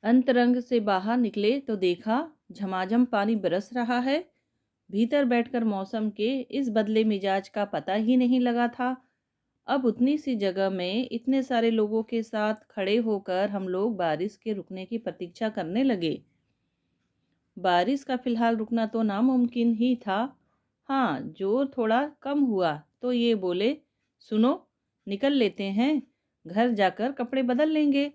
अंतरंग से बाहर निकले तो देखा झमाझम पानी बरस रहा है। भीतर बैठकर मौसम के इस बदले मिजाज का पता ही नहीं लगा था। अब उतनी सी जगह में इतने सारे लोगों के साथ खड़े होकर हम लोग बारिश के रुकने की प्रतीक्षा करने लगे। बारिश का फिलहाल रुकना तो नामुमकिन ही था। हाँ, जोर थोड़ा कम हुआ तो ये बोले, सुनो, निकल लेते हैं, घर जाकर कपड़े बदल लेंगे।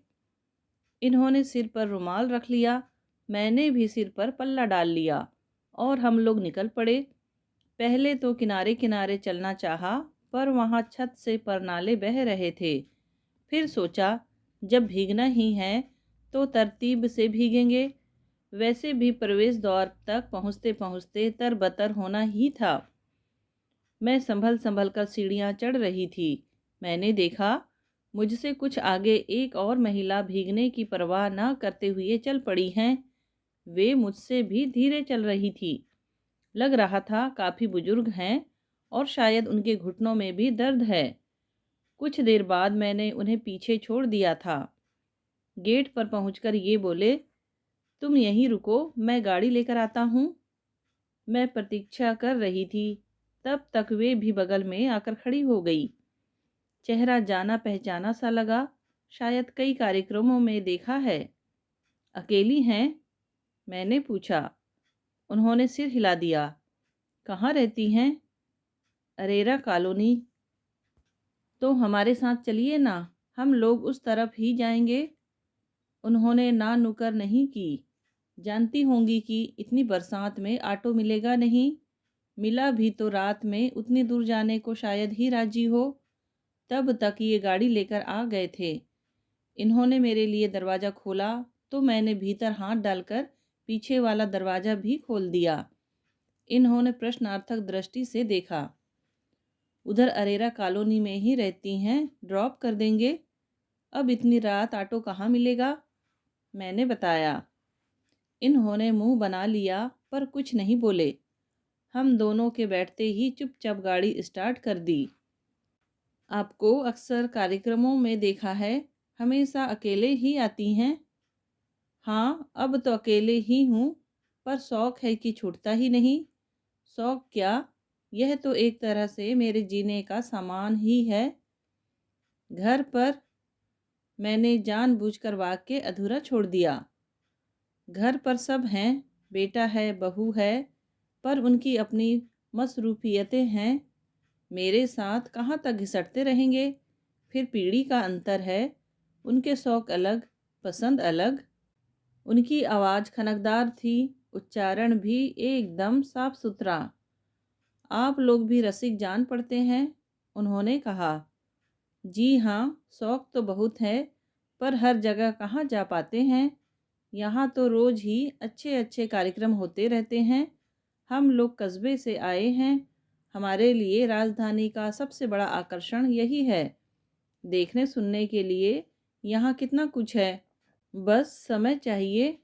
इन्होंने सिर पर रुमाल रख लिया, मैंने भी सिर पर पल्ला डाल लिया और हम लोग निकल पड़े। पहले तो किनारे किनारे चलना चाहा, पर वहाँ छत से परनाले बह रहे थे। फिर सोचा, जब भीगना ही है तो तरतीब से भीगेंगे। वैसे भी प्रवेश द्वार तक पहुँचते पहुँचते तरबतर होना ही था। मैं संभल संभल कर सीढ़ियाँ चढ़ रही थी। मैंने देखा, मुझसे कुछ आगे एक और महिला भीगने की परवाह न करते हुए चल पड़ी हैं। वे मुझसे भी धीरे चल रही थी। लग रहा था काफ़ी बुजुर्ग हैं और शायद उनके घुटनों में भी दर्द है। कुछ देर बाद मैंने उन्हें पीछे छोड़ दिया था। गेट पर पहुंचकर ये बोले, तुम यहीं रुको, मैं गाड़ी लेकर आता हूँ। मैं प्रतीक्षा कर रही थी, तब तक वे भी बगल में आकर खड़ी हो गई। चेहरा जाना पहचाना सा लगा, शायद कई कार्यक्रमों में देखा है। अकेली हैं? मैंने पूछा। उन्होंने सिर हिला दिया। कहाँ रहती हैं? अरेरा कॉलोनी। तो हमारे साथ चलिए ना, हम लोग उस तरफ ही जाएंगे। उन्होंने ना नुकर नहीं की। जानती होंगी कि इतनी बरसात में ऑटो मिलेगा नहीं। मिला भी तो रात में उतनी दूर जाने को शायद ही राजी हो। तब तक ये गाड़ी लेकर आ गए थे। इन्होंने मेरे लिए दरवाज़ा खोला तो मैंने भीतर हाथ डालकर पीछे वाला दरवाज़ा भी खोल दिया। इन्होंने प्रश्नार्थक दृष्टि से देखा। उधर अरेरा कॉलोनी में ही रहती हैं, ड्रॉप कर देंगे। अब इतनी रात ऑटो कहाँ मिलेगा? मैंने बताया। इन्होंने मुंह बना लिया पर कुछ नहीं बोले। हम दोनों के बैठते ही चुपचाप गाड़ी स्टार्ट कर दी। आपको अक्सर कार्यक्रमों में देखा है, हमेशा अकेले ही आती हैं। हाँ, अब तो अकेले ही हूँ, पर शौक है कि छूटता ही नहीं। शौक क्या, यह तो एक तरह से मेरे जीने का सामान ही है। घर पर मैंने जानबूझकर वाक्य अधूरा छोड़ दिया। घर पर सब हैं, बेटा है, बहू है, पर उनकी अपनी मसरूफियतें हैं। मेरे साथ कहाँ तक घिसटते रहेंगे? फिर पीढ़ी का अंतर है, उनके शौक अलग, पसंद अलग। उनकी आवाज़ खनकदार थी, उच्चारण भी एकदम साफ सुथरा। आप लोग भी रसिक जान पड़ते हैं, उन्होंने कहा। जी हाँ, शौक तो बहुत है, पर हर जगह कहाँ जा पाते हैं। यहाँ तो रोज़ ही अच्छे अच्छे कार्यक्रम होते रहते हैं। हम लोग कस्बे से आए हैं, हमारे लिए राजधानी का सबसे बड़ा आकर्षण यही है। देखने सुनने के लिए यहाँ कितना कुछ है, बस समय चाहिए।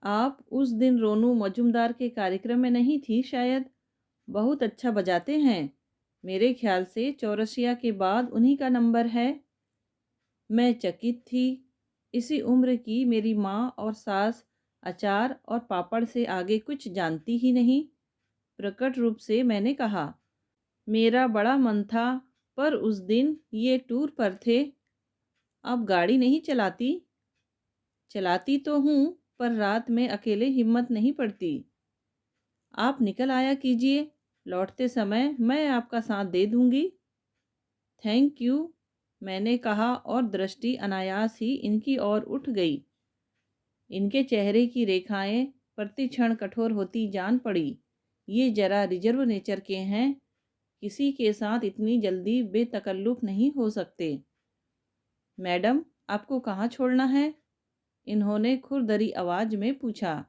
आप उस दिन रोनू मजूमदार के कार्यक्रम में नहीं थी शायद? बहुत अच्छा बजाते हैं। मेरे ख्याल से चौरसिया के बाद उन्हीं का नंबर है। मैं चकित थी। इसी उम्र की मेरी माँ और सास अचार और पापड़ से आगे कुछ जानती ही नहीं। प्रकट रूप से मैंने कहा, मेरा बड़ा मन था, पर उस दिन ये टूर पर थे। अब गाड़ी नहीं चलाती? चलाती तो हूँ, पर रात में अकेले हिम्मत नहीं पड़ती। आप निकल आया कीजिए, लौटते समय मैं आपका साथ दे दूंगी। थैंक यू, मैंने कहा और दृष्टि अनायास ही इनकी ओर उठ गई। इनके चेहरे की रेखाएं प्रतिक्षण कठोर होती जान पड़ी। ये जरा रिजर्व नेचर के हैं, किसी के साथ इतनी जल्दी बेतकल्लुफ नहीं हो सकते। मैडम, आपको कहाँ छोड़ना है? इन्होंने खुरदरी आवाज में पूछा।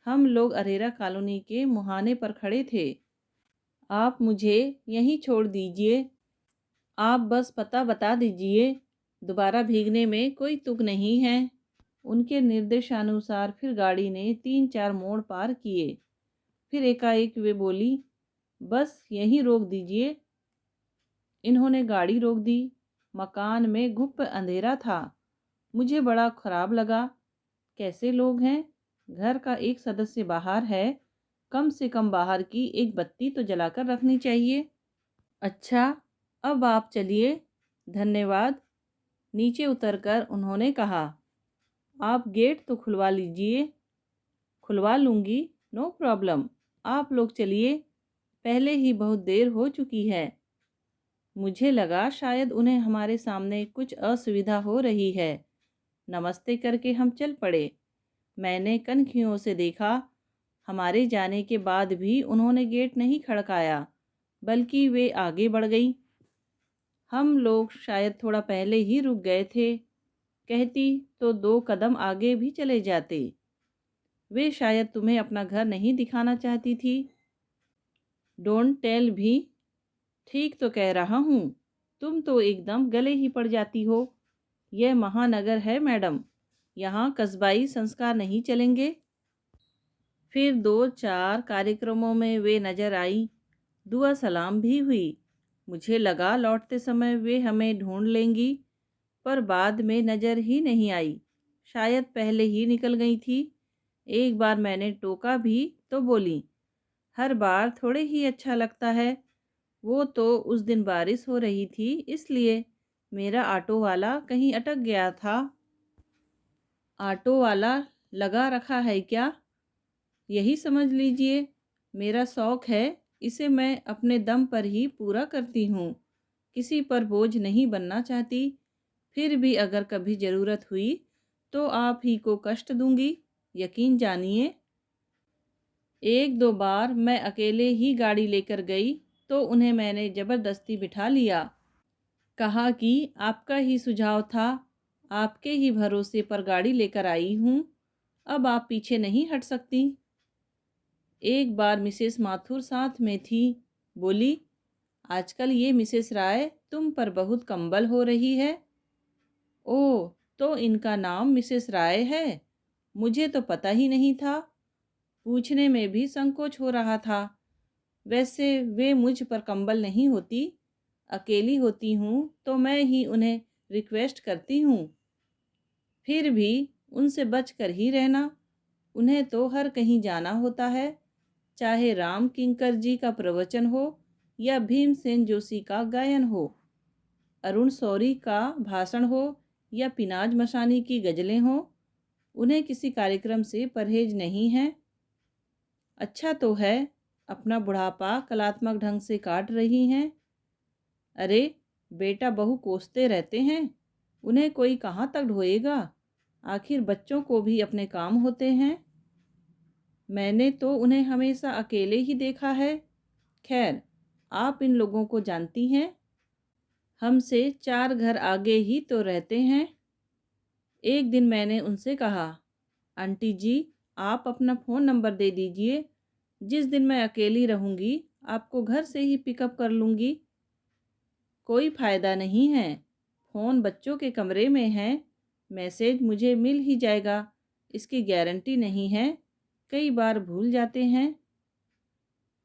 हम लोग अरेरा कॉलोनी के मुहाने पर खड़े थे। आप मुझे यहीं छोड़ दीजिए। आप बस पता बता दीजिए, दोबारा भीगने में कोई तुक नहीं है। उनके निर्देशानुसार फिर गाड़ी ने 3-4 मोड़ पार किए। फिर एकाएक वे बोली, बस यहीं रोक दीजिए। इन्होंने गाड़ी रोक दी। मकान में घुप अंधेरा था। मुझे बड़ा खराब लगा। कैसे लोग हैं? घर का एक सदस्य बाहर है, कम से कम बाहर की एक बत्ती तो जलाकर रखनी चाहिए। अच्छा, अब आप चलिए। धन्यवाद। नीचे उतरकर उन्होंने कहा, आप गेट तो खुलवा लीजिए। खुलवा लूँगी, नो प्रॉब्लम। आप लोग चलिए, पहले ही बहुत देर हो चुकी है। मुझे लगा शायद उन्हें हमारे सामने कुछ असुविधा हो रही है। नमस्ते करके हम चल पड़े। मैंने कनखियों से देखा, हमारे जाने के बाद भी उन्होंने गेट नहीं खड़काया, बल्कि वे आगे बढ़ गई। हम लोग शायद थोड़ा पहले ही रुक गए थे। कहती तो 2 कदम आगे भी चले जाते। वे शायद तुम्हें अपना घर नहीं दिखाना चाहती थी। डोंट टेल भी। ठीक तो कह रहा हूँ। तुम तो एकदम गले ही पड़ जाती हो। यह महानगर है मैडम, यहाँ कस्बाई संस्कार नहीं चलेंगे। फिर 2-4 कार्यक्रमों में वे नजर आई। दुआ सलाम भी हुई। मुझे लगा लौटते समय वे हमें ढूंढ लेंगी, पर बाद में नजर ही नहीं आई। शायद पहले ही निकल गई थी। एक बार मैंने टोका भी तो बोली, हर बार थोड़े ही अच्छा लगता है। वो तो उस दिन बारिश हो रही थी, इसलिए मेरा ऑटो वाला कहीं अटक गया था। ऑटो वाला लगा रखा है क्या? यही समझ लीजिए। मेरा शौक है, इसे मैं अपने दम पर ही पूरा करती हूँ। किसी पर बोझ नहीं बनना चाहती। फिर भी अगर कभी ज़रूरत हुई तो आप ही को कष्ट दूंगी, यकीन जानिए। 1-2 बार मैं अकेले ही गाड़ी लेकर गई तो उन्हें मैंने ज़बरदस्ती बिठा लिया। कहा कि आपका ही सुझाव था, आपके ही भरोसे पर गाड़ी लेकर आई हूँ, अब आप पीछे नहीं हट सकती। एक बार मिसेस माथुर साथ में थी। बोली, आजकल ये मिसेस राय तुम पर बहुत कंबल हो रही है। ओह, तो इनका नाम मिसेस राय है? मुझे तो पता ही नहीं था। पूछने में भी संकोच हो रहा था। वैसे वे मुझ पर कंबल नहीं होती। अकेली होती हूँ तो मैं ही उन्हें रिक्वेस्ट करती हूँ। फिर भी उनसे बच कर ही रहना। उन्हें तो हर कहीं जाना होता है, चाहे राम किंकर जी का प्रवचन हो या भीमसेन जोशी का गायन हो, अरुण शौरी का भाषण हो या पिनाज मशानी की गज़लें हों। उन्हें किसी कार्यक्रम से परहेज नहीं है। अच्छा तो है, अपना बुढ़ापा कलात्मक ढंग से काट रही हैं। अरे, बेटा बहू कोसते रहते हैं, उन्हें कोई कहाँ तक ढोएगा। आखिर बच्चों को भी अपने काम होते हैं। मैंने तो उन्हें हमेशा अकेले ही देखा है। खैर, आप इन लोगों को जानती हैं, हमसे 4 घर आगे ही तो रहते हैं। एक दिन मैंने उनसे कहा, आंटी जी, आप अपना फ़ोन नंबर दे दीजिए। जिस दिन मैं अकेली रहूँगी आपको घर से ही पिकअप कर लूँगी। कोई फ़ायदा नहीं है, फ़ोन बच्चों के कमरे में है। मैसेज मुझे मिल ही जाएगा, इसकी गारंटी नहीं है। कई बार भूल जाते हैं।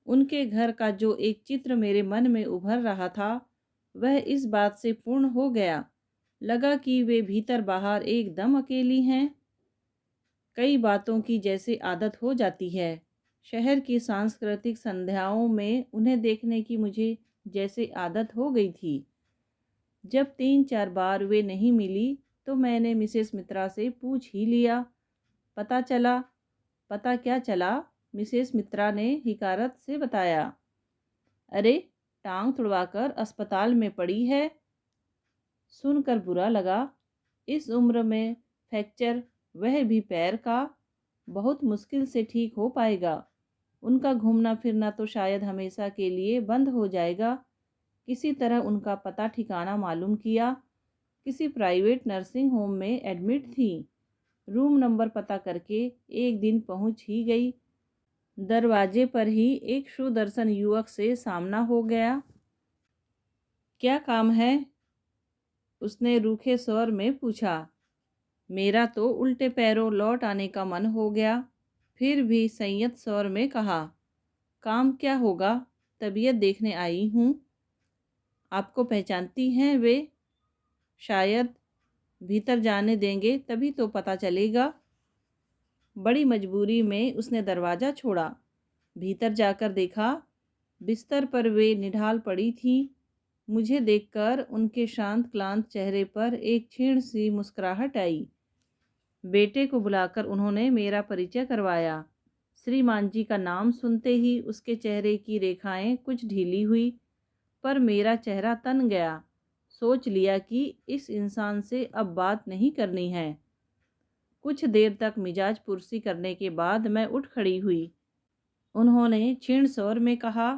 उनके घर का जो एक चित्र मेरे मन में उभर रहा था, वह इस बात से पूर्ण हो गया। लगा कि वे भीतर बाहर एकदम अकेली हैं। कई बातों की जैसे आदत हो जाती है। शहर की सांस्कृतिक संध्याओं में उन्हें देखने की मुझे जैसे आदत हो गई थी। जब 3-4 बार वे नहीं मिली तो मैंने मिसेस मित्रा से पूछ ही लिया। पता चला। पता क्या चला? मिसेस मित्रा ने हिकारत से बताया, अरे, टांग तुड़वाकर अस्पताल में पड़ी है। सुनकर बुरा लगा। इस उम्र में फ्रैक्चर, वह भी पैर का, बहुत मुश्किल से ठीक हो पाएगा। उनका घूमना फिरना तो शायद हमेशा के लिए बंद हो जाएगा। किसी तरह उनका पता ठिकाना मालूम किया। किसी प्राइवेट नर्सिंग होम में एडमिट थी। रूम नंबर पता करके एक दिन पहुंच ही गई। दरवाजे पर ही एक सुदर्शन युवक से सामना हो गया। क्या काम है? उसने रूखे स्वर में पूछा। मेरा तो उल्टे पैरों लौट आने का मन हो गया। फिर भी संयत स्वर में कहा, काम क्या होगा? तबीयत देखने आई हूँ। आपको पहचानती हैं वे? शायद। भीतर जाने देंगे तभी तो पता चलेगा। बड़ी मजबूरी में उसने दरवाज़ा छोड़ा। भीतर जाकर देखा, बिस्तर पर वे निढाल पड़ी थी। मुझे देखकर उनके शांत क्लांत चेहरे पर एक क्षीण सी मुस्कुराहट आई। बेटे को बुलाकर उन्होंने मेरा परिचय करवाया। श्रीमान जी का नाम सुनते ही उसके चेहरे की रेखाएं कुछ ढीली हुई, पर मेरा चेहरा तन गया। सोच लिया कि इस इंसान से अब बात नहीं करनी है। कुछ देर तक मिजाज पुरसी करने के बाद मैं उठ खड़ी हुई। उन्होंने क्षीण स्वर में कहा,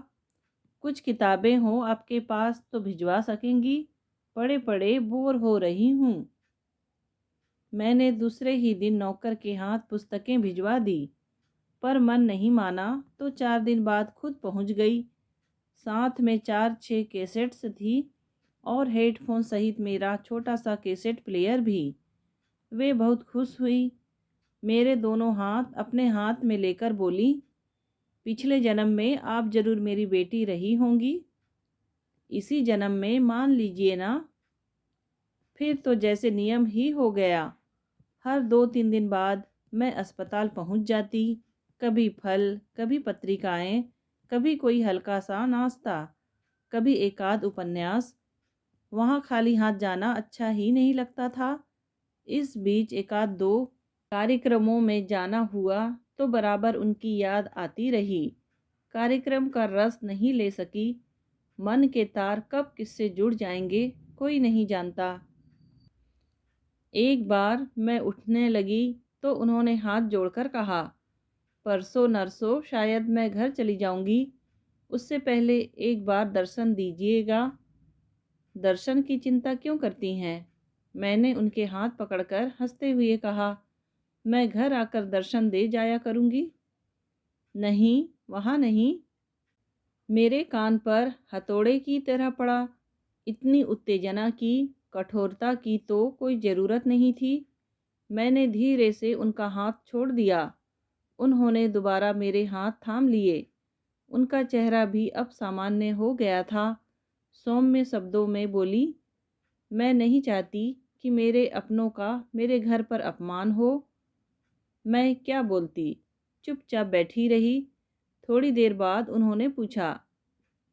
कुछ किताबें हो आपके पास तो भिजवा सकेंगी, पढ़े पढ़े बोर हो रही हूँ। मैंने दूसरे ही दिन नौकर के हाथ पुस्तकें भिजवा दी, पर मन नहीं माना तो 4 दिन बाद खुद पहुँच गई। साथ में 4-6 कैसेट्स थी और हेडफोन सहित मेरा छोटा सा कैसेट प्लेयर भी। वे बहुत खुश हुई। मेरे दोनों हाथ अपने हाथ में लेकर बोली, पिछले जन्म में आप जरूर मेरी बेटी रही होंगी, इसी जन्म में मान लीजिए ना। फिर तो जैसे नियम ही हो गया। हर 2-3 दिन बाद मैं अस्पताल पहुंच जाती। कभी फल, कभी पत्रिकाएं, कभी कोई हल्का सा नाश्ता, कभी एकाध उपन्यास। वहाँ खाली हाथ जाना अच्छा ही नहीं लगता था। इस बीच एकाध दो कार्यक्रमों में जाना हुआ तो बराबर उनकी याद आती रही। कार्यक्रम का रस नहीं ले सकी। मन के तार कब किससे जुड़ जाएंगे कोई नहीं जानता। एक बार मैं उठने लगी तो उन्होंने हाथ जोड़कर कहा, परसों नरसों शायद मैं घर चली जाऊंगी, उससे पहले एक बार दर्शन दीजिएगा। दर्शन की चिंता क्यों करती हैं? मैंने उनके हाथ पकड़कर हंसते हुए कहा, मैं घर आकर दर्शन दे जाया करूंगी। नहीं, वहाँ नहीं। मेरे कान पर हथौड़े की तरह पड़ा। इतनी उत्तेजना की, कठोरता की तो कोई ज़रूरत नहीं थी। मैंने धीरे से उनका हाथ छोड़ दिया। उन्होंने दोबारा मेरे हाथ थाम लिए। उनका चेहरा भी अब सामान्य हो गया था। सौम्य शब्दों में बोली, मैं नहीं चाहती कि मेरे अपनों का मेरे घर पर अपमान हो। मैं क्या बोलती, चुपचाप बैठी रही। थोड़ी देर बाद उन्होंने पूछा,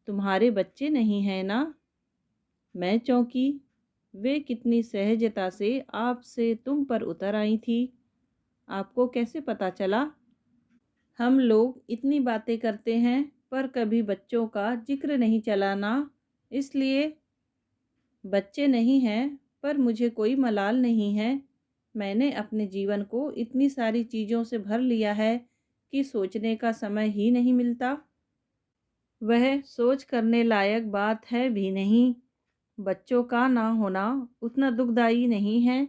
तुम्हारे बच्चे नहीं हैं ना? मैं चौंकी। वे कितनी सहजता से आपसे तुम पर उतर आई थी। आपको कैसे पता चला? हम लोग इतनी बातें करते हैं पर कभी बच्चों का जिक्र नहीं चला ना, इसलिए। बच्चे नहीं हैं पर मुझे कोई मलाल नहीं है। मैंने अपने जीवन को इतनी सारी चीज़ों से भर लिया है कि सोचने का समय ही नहीं मिलता। वह सोच करने लायक बात है भी नहीं। बच्चों का ना होना उतना दुखदाई नहीं है,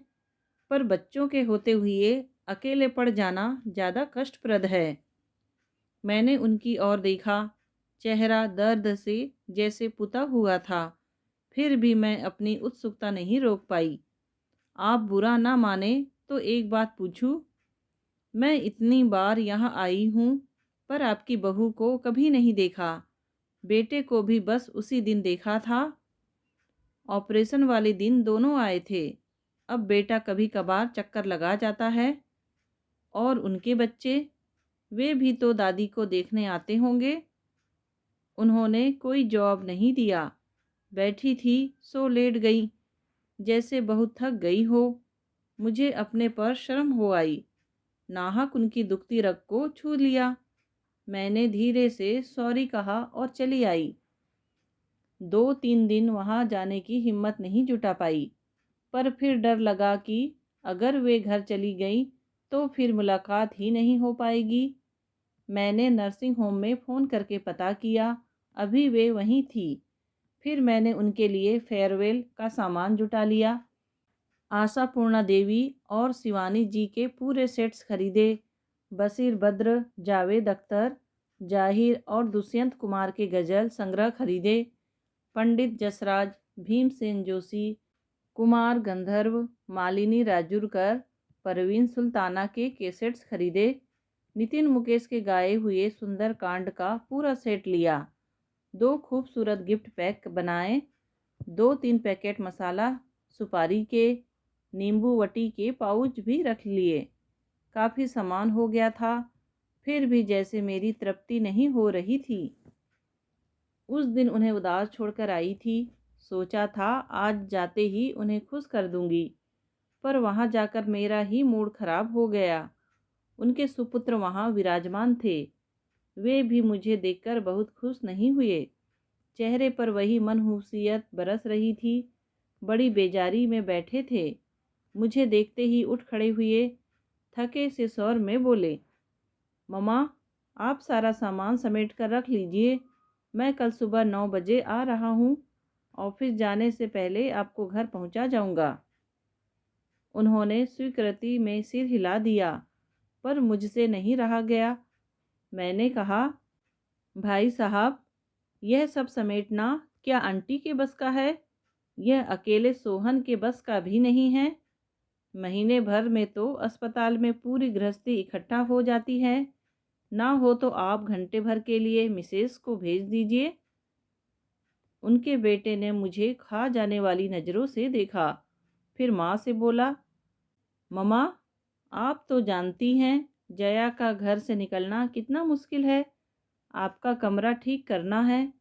पर बच्चों के होते हुए अकेले पड़ जाना ज़्यादा कष्टप्रद है। मैंने उनकी ओर देखा। चेहरा दर्द से जैसे पुता हुआ था। फिर भी मैं अपनी उत्सुकता नहीं रोक पाई। आप बुरा ना माने तो एक बात पूछूं? मैं इतनी बार यहाँ आई हूँ पर आपकी बहू को कभी नहीं देखा। बेटे को भी बस उसी दिन देखा था। ऑपरेशन वाले दिन दोनों आए थे। अब बेटा कभी कभार चक्कर लगा जाता है। और उनके बच्चे, वे भी तो दादी को देखने आते होंगे। उन्होंने कोई जवाब नहीं दिया। बैठी थी सो लेट गई, जैसे बहुत थक गई हो। मुझे अपने पर शर्म हो आई। नाहक उनकी दुखती रग को छू लिया। मैंने धीरे से सॉरी कहा और चली आई। 2-3 दिन वहाँ जाने की हिम्मत नहीं जुटा पाई, पर फिर डर लगा कि अगर वे घर चली गई तो फिर मुलाकात ही नहीं हो पाएगी। मैंने नर्सिंग होम में फ़ोन करके पता किया, अभी वे वहीं थी। फिर मैंने उनके लिए फेयरवेल का सामान जुटा लिया। आशापूर्णा देवी और शिवानी जी के पूरे सेट्स खरीदे। बशीर बद्र, जावेद अख्तर, जाहिर और दुष्यंत कुमार के गज़ल संग्रह खरीदे। पंडित जसराज, भीमसेन जोशी, कुमार गंधर्व, मालिनी राजुरकर, परवीन सुल्ताना के कैसेट्स खरीदे। नितिन मुकेश के गाए हुए सुंदर कांड का पूरा सेट लिया। 2 खूबसूरत गिफ्ट पैक बनाए। 2-3 पैकेट मसाला सुपारी के, नींबू वटी के पाउच भी रख लिए। काफ़ी सामान हो गया था, फिर भी जैसे मेरी तृप्ति नहीं हो रही थी। उस दिन उन्हें उदास छोड़कर आई थी। सोचा था आज जाते ही उन्हें खुश कर दूंगी, पर वहां जाकर मेरा ही मूड खराब हो गया। उनके सुपुत्र वहां विराजमान थे। वे भी मुझे देखकर बहुत खुश नहीं हुए। चेहरे पर वही मनहूसियत बरस रही थी। बड़ी बेजारी में बैठे थे। मुझे देखते ही उठ खड़े हुए। थके से स्वर में बोले, ममा, आप सारा सामान समेट कर रख लीजिए। मैं कल सुबह 9 बजे आ रहा हूँ। ऑफिस जाने से पहले आपको घर पहुँचा जाऊँगा। उन्होंने स्वीकृति में सिर हिला दिया, पर मुझसे नहीं रहा गया। मैंने कहा, भाई साहब, यह सब समेटना क्या आंटी के बस का है? यह अकेले सोहन के बस का भी नहीं है। महीने भर में तो अस्पताल में पूरी गृहस्थी इकट्ठा हो जाती है। ना हो तो आप घंटे भर के लिए मिसेस को भेज दीजिए। उनके बेटे ने मुझे खा जाने वाली नज़रों से देखा। फिर माँ से बोला, ममा, आप तो जानती हैं जया का घर से निकलना कितना मुश्किल है। आपका कमरा ठीक करना है।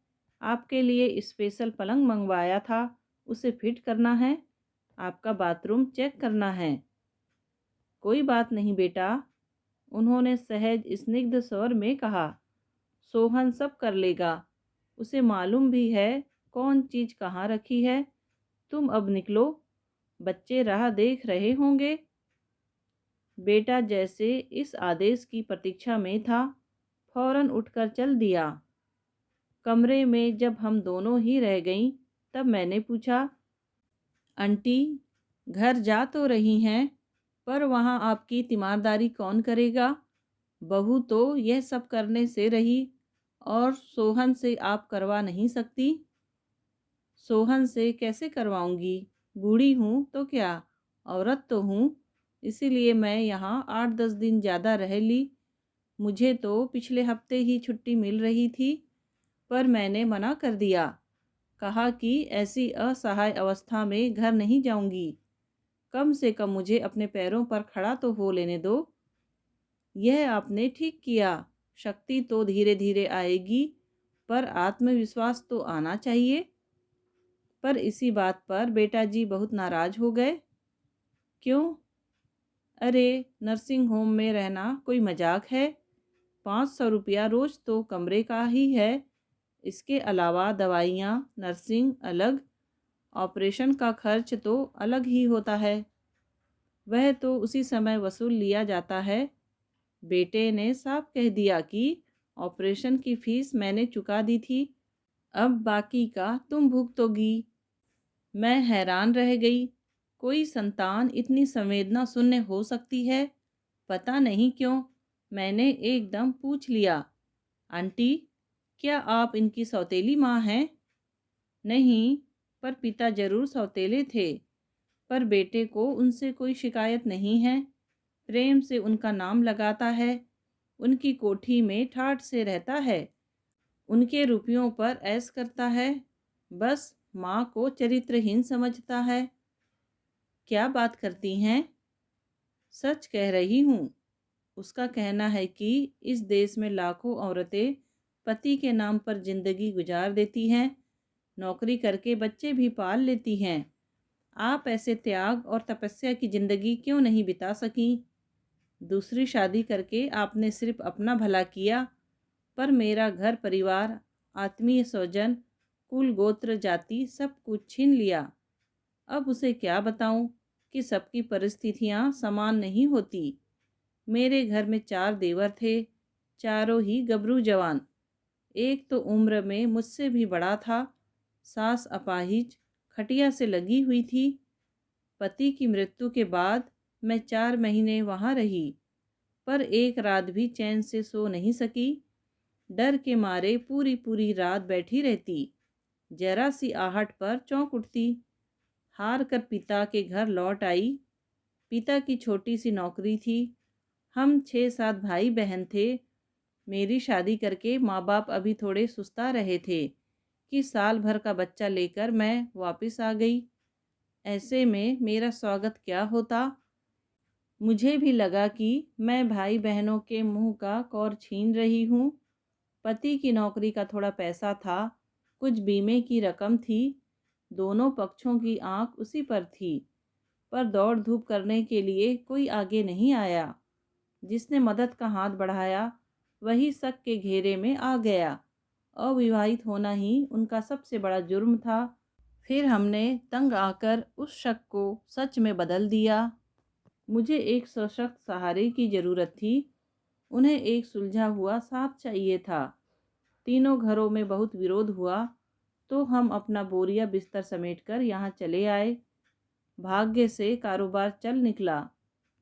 आपके लिए स्पेशल पलंग मंगवाया था, उसे फिट करना है। आपका बाथरूम चेक करना है। कोई बात नहीं बेटा, उन्होंने सहज स्निग्ध स्वर में कहा। सोहन सब कर लेगा। उसे मालूम भी है कौन चीज़ कहाँ रखी है। तुम अब निकलो, बच्चे राह देख रहे होंगे। बेटा जैसे इस आदेश की प्रतीक्षा में था, फौरन उठकर चल दिया। कमरे में जब हम दोनों ही रह गईं, तब मैंने पूछा, आंटी, घर जा तो रही हैं, पर वहाँ आपकी तीमारदारी कौन करेगा? बहू तो यह सब करने से रही, और सोहन से आप करवा नहीं सकती। सोहन से कैसे करवाऊंगी? बूढ़ी हूँ तो क्या, औरत तो हूँ। इसीलिए मैं यहाँ 8-10 दिन ज़्यादा रह ली। मुझे तो पिछले हफ्ते ही छुट्टी मिल रही थी, पर मैंने मना कर दिया। कहा कि ऐसी असहाय अवस्था में घर नहीं जाऊंगी। कम से कम मुझे अपने पैरों पर खड़ा तो हो लेने दो। यह आपने ठीक किया। शक्ति तो धीरे धीरे आएगी, पर आत्मविश्वास तो आना चाहिए। पर इसी बात पर बेटा जी बहुत नाराज हो गए। क्यों? अरे, नर्सिंग होम में रहना कोई मजाक है? 500 रुपया रोज तो कमरे का ही है। इसके अलावा दवाइयाँ, नर्सिंग अलग, ऑपरेशन का खर्च तो अलग ही होता है। वह तो उसी समय वसूल लिया जाता है। बेटे ने साफ कह दिया कि ऑपरेशन की फीस मैंने चुका दी थी, अब बाकी का तुम भुगतोगी। मैं हैरान रह गई। कोई संतान इतनी संवेदना शून्य हो सकती है? पता नहीं क्यों मैंने एकदम पूछ लिया, आंटी, क्या आप इनकी सौतेली माँ हैं? नहीं, पर पिता जरूर सौतेले थे। पर बेटे को उनसे कोई शिकायत नहीं है। प्रेम से उनका नाम लगाता है। उनकी कोठी में ठाठ से रहता है। उनके रुपयों पर ऐश करता है। बस माँ को चरित्रहीन समझता है। क्या बात करती हैं? सच कह रही हूँ। उसका कहना है कि इस देश में लाखों औरतें पति के नाम पर जिंदगी गुजार देती हैं, नौकरी करके बच्चे भी पाल लेती हैं। आप ऐसे त्याग और तपस्या की जिंदगी क्यों नहीं बिता सकी? दूसरी शादी करके आपने सिर्फ अपना भला किया, पर मेरा घर परिवार, आत्मीय स्वजन, कुल गोत्र जाति सब कुछ छीन लिया। अब उसे क्या बताऊं कि सबकी परिस्थितियां समान नहीं होती। मेरे घर में 4 देवर थे, चारों ही गबरू जवान। एक तो उम्र में मुझसे भी बड़ा था। सास अपाहिज, खटिया से लगी हुई थी। पति की मृत्यु के बाद मैं 4 महीने वहाँ रही, पर एक रात भी चैन से सो नहीं सकी। डर के मारे पूरी पूरी रात बैठी रहती। जरा सी आहट पर चौंक उठती। हार कर पिता के घर लौट आई। पिता की छोटी सी नौकरी थी। हम 6-7 भाई बहन थे। मेरी शादी करके माँ बाप अभी थोड़े सुस्ता रहे थे कि साल भर का बच्चा लेकर मैं वापस आ गई। ऐसे में मेरा स्वागत क्या होता। मुझे भी लगा कि मैं भाई बहनों के मुंह का कौर छीन रही हूँ। पति की नौकरी का थोड़ा पैसा था, कुछ बीमे की रकम थी। दोनों पक्षों की आंख उसी पर थी, पर दौड़ धूप करने के लिए कोई आगे नहीं आया। जिसने मदद का हाथ बढ़ाया वही शक के घेरे में आ गया। अविवाहित होना ही उनका सबसे बड़ा जुर्म था। फिर हमने तंग आकर उस शक को सच में बदल दिया। मुझे एक सशक्त सहारे की ज़रूरत थी। उन्हें एक सुलझा हुआ साथ चाहिए था। तीनों घरों में बहुत विरोध हुआ, तो हम अपना बोरिया बिस्तर समेटकर यहाँ चले आए। भाग्य से कारोबार चल निकला।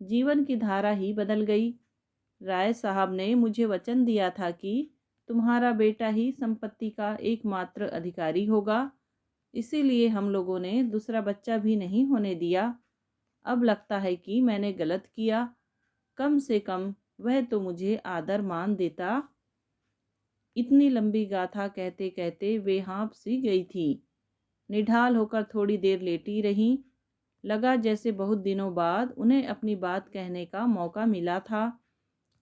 जीवन की धारा ही बदल गई। राय साहब ने मुझे वचन दिया था कि तुम्हारा बेटा ही संपत्ति का एकमात्र अधिकारी होगा। इसीलिए हम लोगों ने दूसरा बच्चा भी नहीं होने दिया। अब लगता है कि मैंने गलत किया। कम से कम वह तो मुझे आदर मान देता। इतनी लंबी गाथा कहते कहते वे हाँफ सी गई थी। निढाल होकर थोड़ी देर लेटी रहीं। लगा जैसे बहुत दिनों बाद उन्हें अपनी बात कहने का मौका मिला था।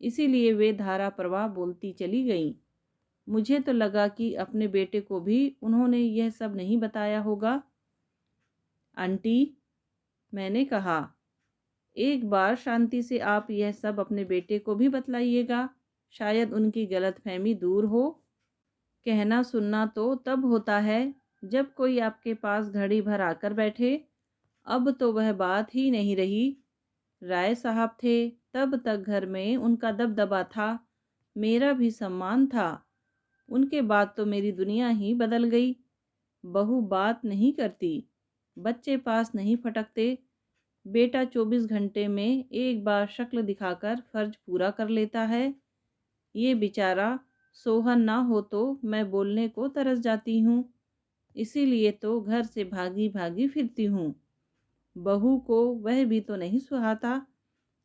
इसीलिए वे धारा प्रवाह बोलती चली गईं। मुझे तो लगा कि अपने बेटे को भी उन्होंने यह सब नहीं बताया होगा। आंटी, मैंने कहा, एक बार शांति से आप यह सब अपने बेटे को भी बतलाइएगा। शायद उनकी गलतफहमी दूर हो। कहना सुनना तो तब होता है जब कोई आपके पास घड़ी भर आकर बैठे। अब तो वह बात ही नहीं रही। राय साहब थे तब तक घर में उनका दबदबा था, मेरा भी सम्मान था। उनके बाद तो मेरी दुनिया ही बदल गई। बहू बात नहीं करती, बच्चे पास नहीं फटकते। बेटा 24 घंटे में एक बार शक्ल दिखाकर फर्ज पूरा कर लेता है। ये बेचारा सोहन ना हो तो मैं बोलने को तरस जाती हूँ। इसीलिए तो घर से भागी भागी फिरती हूँ। बहू को वह भी तो नहीं सुहाता।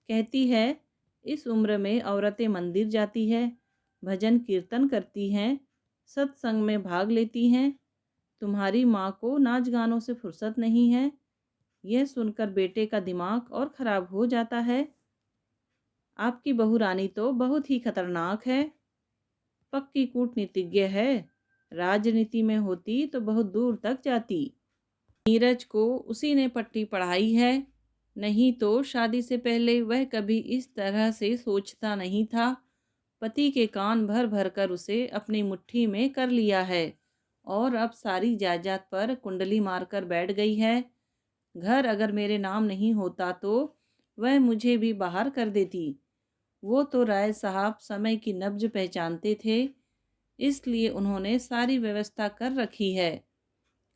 कहती है इस उम्र में औरतें मंदिर जाती है, भजन कीर्तन करती हैं, सत्संग में भाग लेती हैं। तुम्हारी माँ को नाच गानों से फुर्सत नहीं है। यह सुनकर बेटे का दिमाग और खराब हो जाता है। आपकी बहू रानी तो बहुत ही खतरनाक है। पक्की कूटनीतिज्ञ है। राजनीति में होती तो बहुत दूर तक जाती। नीरज को उसी ने पट्टी पढ़ाई है। नहीं तो शादी से पहले वह कभी इस तरह से सोचता नहीं था। पति के कान भर भर कर उसे अपनी मुट्ठी में कर लिया है और अब सारी जायदाद पर कुंडली मारकर बैठ गई है। घर अगर मेरे नाम नहीं होता तो वह मुझे भी बाहर कर देती। वो तो राय साहब समय की नब्ज पहचानते थे, इसलिए उन्होंने सारी व्यवस्था कर रखी है।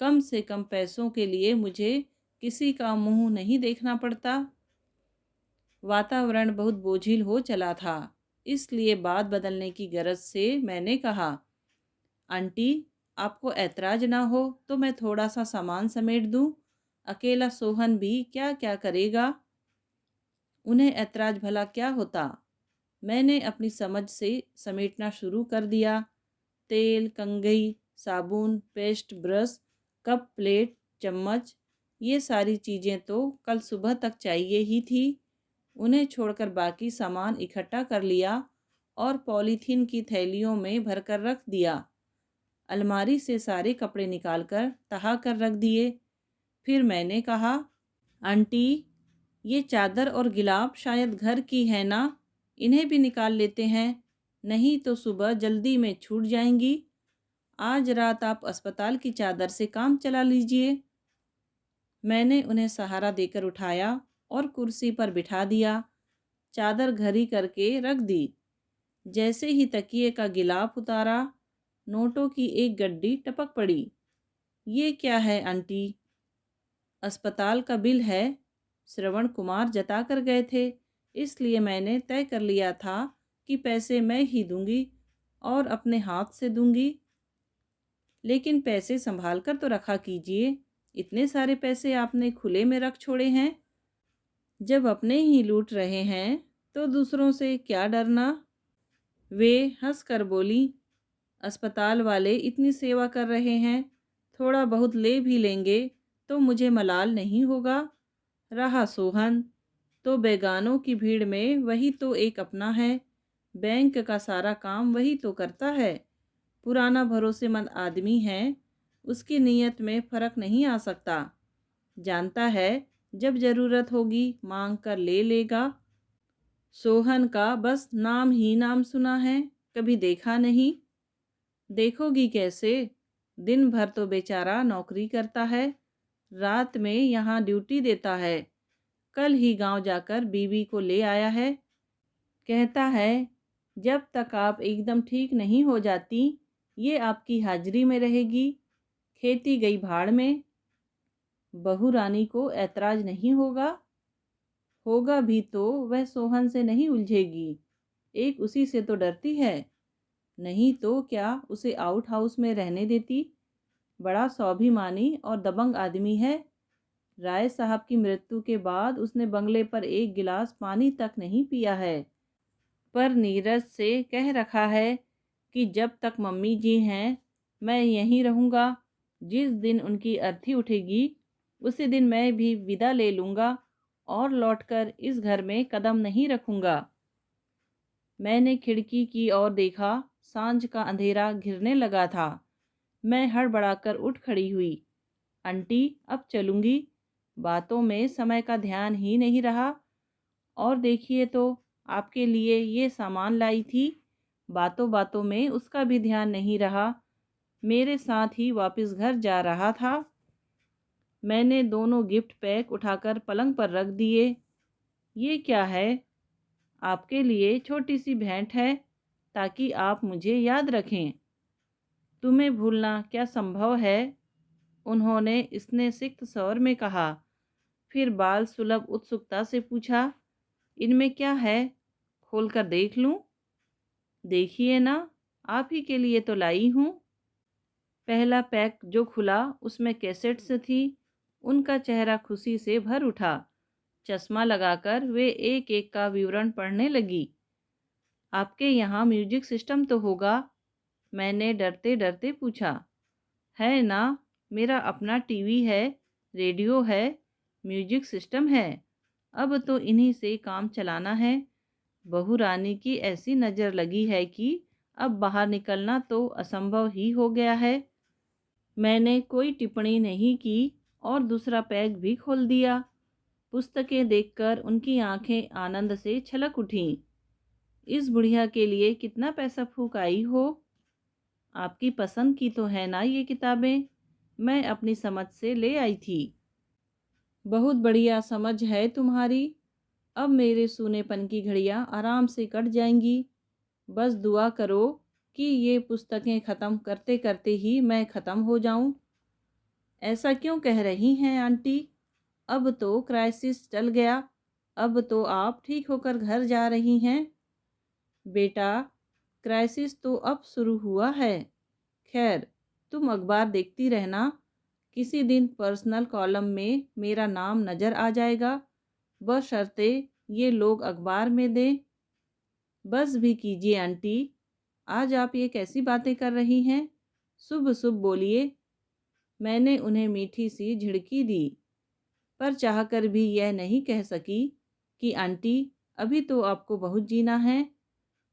कम से कम पैसों के लिए मुझे किसी का मुंह नहीं देखना पड़ता। वातावरण बहुत बोझिल हो चला था, इसलिए बात बदलने की गरज से मैंने कहा, आंटी, आपको ऐतराज ना हो तो मैं थोड़ा सा सामान समेट दूं। अकेला सोहन भी क्या क्या करेगा। उन्हें ऐतराज भला क्या होता। मैंने अपनी समझ से समेटना शुरू कर दिया। तेल, कंघी, साबुन, पेस्ट, ब्रश, कप, प्लेट, चम्मच, ये सारी चीज़ें तो कल सुबह तक चाहिए ही थी। उन्हें छोड़कर बाकी सामान इकट्ठा कर लिया और पॉलीथीन की थैलियों में भरकर रख दिया। अलमारी से सारे कपड़े निकालकर तहा कर रख दिए। फिर मैंने कहा, आंटी, ये चादर और गिलाब शायद घर की है ना, इन्हें भी निकाल लेते हैं, नहीं तो सुबह जल्दी में छूट जाएंगी। आज रात आप अस्पताल की चादर से काम चला लीजिए। मैंने उन्हें सहारा देकर उठाया और कुर्सी पर बिठा दिया। चादर घरी करके रख दी। जैसे ही तकिए का गिलाफ उतारा, नोटों की एक गड्डी टपक पड़ी। ये क्या है आंटी? अस्पताल का बिल है। श्रवण कुमार जता कर गए थे, इसलिए मैंने तय कर लिया था कि पैसे मैं ही दूंगी और अपने हाथ से दूंगी। लेकिन पैसे संभाल कर तो रखा कीजिए। इतने सारे पैसे आपने खुले में रख छोड़े हैं। जब अपने ही लूट रहे हैं तो दूसरों से क्या डरना। वे हंस कर बोली, अस्पताल वाले इतनी सेवा कर रहे हैं, थोड़ा बहुत ले भी लेंगे तो मुझे मलाल नहीं होगा। रहा सोहन, तो बेगानों की भीड़ में वही तो एक अपना है। बैंक का सारा काम वही तो करता है। पुराना भरोसेमंद आदमी है, उसकी नीयत में फ़र्क नहीं आ सकता। जानता है जब ज़रूरत होगी मांग कर ले लेगा। सोहन का बस नाम ही नाम सुना है, कभी देखा नहीं। देखोगी कैसे? दिन भर तो बेचारा नौकरी करता है, रात में यहाँ ड्यूटी देता है। कल ही गांव जाकर बीवी को ले आया है। कहता है जब तक आप एकदम ठीक नहीं हो जाती, ये आपकी हाजिरी में रहेगी। खेती गई भाड़ में। बहू रानी को ऐतराज नहीं होगा? होगा भी तो वह सोहन से नहीं उलझेगी, एक उसी से तो डरती है। नहीं तो क्या उसे आउट हाउस में रहने देती। बड़ा स्वाभिमानी और दबंग आदमी है। राय साहब की मृत्यु के बाद उसने बंगले पर एक गिलास पानी तक नहीं पिया है। पर नीरज से कह रखा है कि जब तक मम्मी जी हैं मैं यहीं रहूँगा। जिस दिन उनकी अर्थी उठेगी उसी दिन मैं भी विदा ले लूँगा और लौटकर इस घर में कदम नहीं रखूँगा। मैंने खिड़की की ओर देखा, सांझ का अंधेरा घिरने लगा था। मैं हड़बड़ाकर उठ खड़ी हुई। आंटी अब चलूँगी। बातों में समय का ध्यान ही नहीं रहा। और देखिए तो आपके लिए ये सामान लाई थी। बातों बातों में उसका भी ध्यान नहीं रहा, मेरे साथ ही वापस घर जा रहा था। मैंने दोनों गिफ्ट पैक उठाकर पलंग पर रख दिए। ये क्या है? आपके लिए छोटी सी भेंट है, ताकि आप मुझे याद रखें। तुम्हें भूलना क्या संभव है? उन्होंने स्नेहसिक्त स्वर में कहा। फिर बाल सुलभ उत्सुकता से पूछा, इनमें क्या है? खोलकर देख लूं? देखिए ना, आप ही के लिए तो लाई हूँ। पहला पैक जो खुला उसमें कैसेट्स थी। उनका चेहरा खुशी से भर उठा। चश्मा लगाकर वे एक एक का विवरण पढ़ने लगी। आपके यहाँ म्यूजिक सिस्टम तो होगा? मैंने डरते डरते पूछा। है ना, मेरा अपना टीवी है, रेडियो है, म्यूजिक सिस्टम है। अब तो इन्हीं से काम चलाना है। बहू रानी की ऐसी नज़र लगी है कि अब बाहर निकलना तो असंभव ही हो गया है। मैंने कोई टिप्पणी नहीं की और दूसरा पैक भी खोल दिया। पुस्तकें देखकर उनकी आंखें आनंद से छलक उठीं। इस बुढ़िया के लिए कितना पैसा फूंक आई हो? आपकी पसंद की तो है ना ये किताबें? मैं अपनी समझ से ले आई थी। बहुत बढ़िया समझ है तुम्हारी। अब मेरे सूनेपन की घड़ियाँ आराम से कट जाएंगी। बस दुआ करो कि ये पुस्तकें ख़त्म करते करते ही मैं ख़त्म हो जाऊं। ऐसा क्यों कह रही हैं आंटी? अब तो क्राइसिस टल गया। अब तो आप ठीक होकर घर जा रही हैं। बेटा, क्राइसिस तो अब शुरू हुआ है। खैर, तुम अखबार देखती रहना। किसी दिन पर्सनल कॉलम में मेरा नाम नज़र आ जाएगा, बशर्ते ये लोग अखबार में दें। बस भी कीजिए आंटी, आज आप ये कैसी बातें कर रही हैं? शुभ शुभ बोलिए। मैंने उन्हें मीठी सी झिड़की दी, पर चाहकर भी यह नहीं कह सकी कि आंटी, अभी तो आपको बहुत जीना है।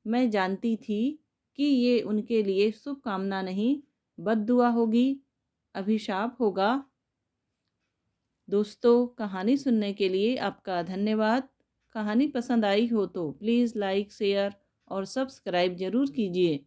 मैं जानती थी कि ये उनके लिए शुभकामना नहीं, बद्दुआ होगी, अभिशाप होगा। दोस्तों, कहानी सुनने के लिए आपका धन्यवाद। कहानी पसंद आई हो तो प्लीज़ लाइक, शेयर और सब्सक्राइब ज़रूर कीजिए।